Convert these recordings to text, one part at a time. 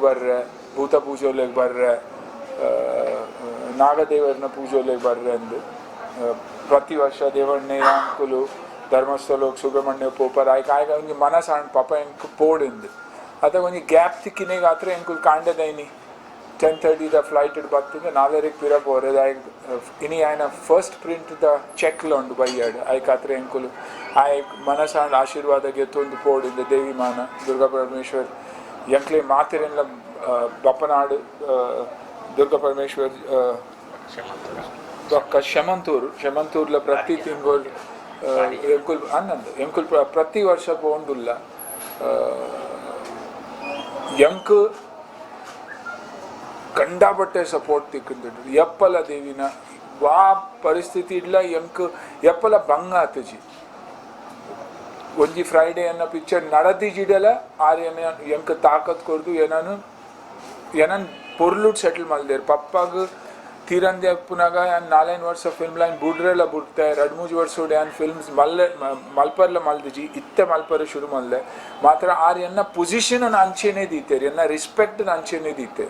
ಬರ್ರೆ ಭೂತ ಪೂಜೆಗೆ ಬರ್ರೆ ನಾಗದೇವರನ್ನ ಪೂಜೆಗೆ ಬರ್ರೆ ಅಂದು ಪ್ರತಿ ವರ್ಷ ದೇವಣ್ಣೆ ಅಂಕುಲು ಧರ್ಮಸ್ಥಳ ಸುಬ್ರಹ್ಮಣ್ಯ ಪೋಪರ್ ಆಯ್ಕೆ ಆಯ್ಕೆ ಅವ್ನಿಗೆ ಮನಸ್ಸು ಹಣ್ಣು ಪಾಪ ಎಂಕು ಪೋಡಿಂದು ಅದಾಗ ಒಂದು ಗ್ಯಾಪ್ ತಿಕ್ಕಿನಾಗ ಆತ್ರ ಎಂಕುಲ್ ಕಾಂಡದೈನಿ 10:30 ದ ಫ್ಲೈಟ್ ಬರ್ತದೆ ನಾಲ್ವರೆಗೆ ಪಿರಪ್ ಹೊರದು ಇನಿ ಆಯ್ನ ಫಸ್ಟ್ ಪ್ರಿಂಟ್ ದ ಚೆಕ್ಲ ಉಂಡು ಬೈಯಾಡು ಆಯ್ಕೆ ಆತ್ರ ಎಂಕುಲು ಆಯ್ ಮನಸ್ಸು ಹಣ್ಣು ಆಶೀರ್ವಾದ ಗೆತ್ತೊಂದು ಪೋಡಿಂದ ದೇವಿ ಮಾನ ದುರ್ಗಾ ಪರಮೇಶ್ವರ್ ಎಂಕ್ಲೆ ಮಾತಿರೆಲ್ಲ ಬಪ್ಪನಾಡು ದುರ್ಗಾ ಪರಮೇಶ್ವರ್ ಶಮಂತೂರ್ಲ ಪ್ರತಿ ತಿಂಗಳು ಎಂಕುಲ್ ಅನ್ನಂದು ಎಂಕುಲ್ ಪ್ರತಿ ವರ್ಷ ಪೋಂಡುಲ್ಲ ಎಂಕ್ ಕಂಡಾಪಟ್ಟೆ ಸಪೋರ್ಟ್ ತಿಕ್ಕಿದ್ದು ಎಪ್ಪಲ ದೇವಿನ ವಾ ಪರಿಸ್ಥಿತಿ ಇಡ್ಲ ಎಂಕ್ ಎಪ್ಪಲ ಭಂಗ ಆತಜಿ ಒಂಜಿ ಫ್ರೈಡೇ ಅನ್ನೋ ಪಿಕ್ಚರ್ ನಡದಿಜಿಡಲ ಆರ್ಯನ ಎಂಕ್ ತಾಕತ್ ಕೊರ್ದು ಏನನ್ ಪೊರ್ಲುಟ್ ಸೆಟಲ್ ಮಲ್ದೇರು ಪಪ್ಪಾಗ ತೀರಂದೆ ಪುನಗ 4 ವರ್ಷ ಫಿಲ್ಮ್ ಲೈನ್ ಬುಡ್ರೆಲ್ಲ ಬುಡ್ತೆ 2-3 ವರ್ಷ ಫಿಲ್ಮ್ಸ್ ಮಲ್ಪರ್ಲ ಮಲ್ದಿಜಿ ಇತ್ತೆ ಮಲ್ಪರ ಶುರು ಮಲ್ದೆ ಮಾತ್ರ ಆರ್ಯನ್ನ ಪೊಸಿಷನ್ ಅಂಚೆನೇ ದೀತೇರಿ ಎನ್ನ ರಿಸ್ಪೆಕ್ಟ್ ಅಂಚೆನೇ ದೀತೆ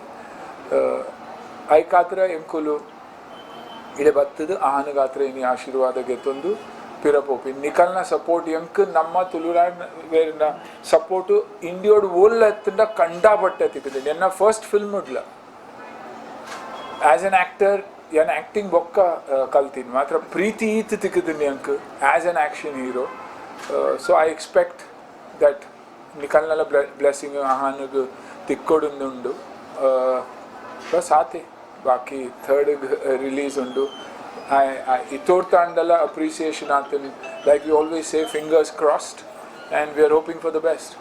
ಐಕಾತ್ರ ಎಂಕುಲು ಇಡೆ ಬತ್ತದು ಆಹನಗಾತ್ರ ಇನಿ ಆಶೀರ್ವಾದ ಗೆತ್ತೊಂದು ಪಿರಪೋಪಿ ನಿಖಲ್ನ ಸಪೋರ್ಟ್ ಎಂಕ್ ನಮ್ಮ ತುಳುನಾಡಿನ ಸಪೋರ್ಟು ಇಂಡಿಯೋಡು ಓಲ್ಲ ಎತ್ತಂಡ ಕಂಡಾಪಟ್ಟೆ ತಿಕ್ಕಿದೆ ಎನ್ನ ಫಸ್ಟ್ ಫಿಲ್ಮ್ ಇಡ್ಲ ಆಸ್ ಎನ್ ಆ್ಯಕ್ಟರ್ ಏನು ಆ್ಯಕ್ಟಿಂಗ್ ಬೊಕ್ಕ ಕಲ್ತೀನಿ ಮಾತ್ರ ಪ್ರೀತಿ ಈತ್ ತಿಕ್ಕಿದ್ದೀನಿ ಅಂಕ್ as an action hero so I expect that ನಿಖಲ್ನೆಲ್ಲ ಬ್ಲೆಸ್ಸಿಂಗ್ ಆಹಾನಿಗೆ ತಿಕ್ಕೊಡುಂದುಂಡು ಬಸ್ ಆತೆ ಬಾಕಿ ಥರ್ಡ್ ರಿಲೀಸ್ ಉಂಡು ಇತೋಡ್ತಾಂಡಲ್ಲ ಅಪ್ರಿಸಿಯೇಷನ್ ಆಗ್ತೀನಿ like we always say fingers crossed and we are hoping for the best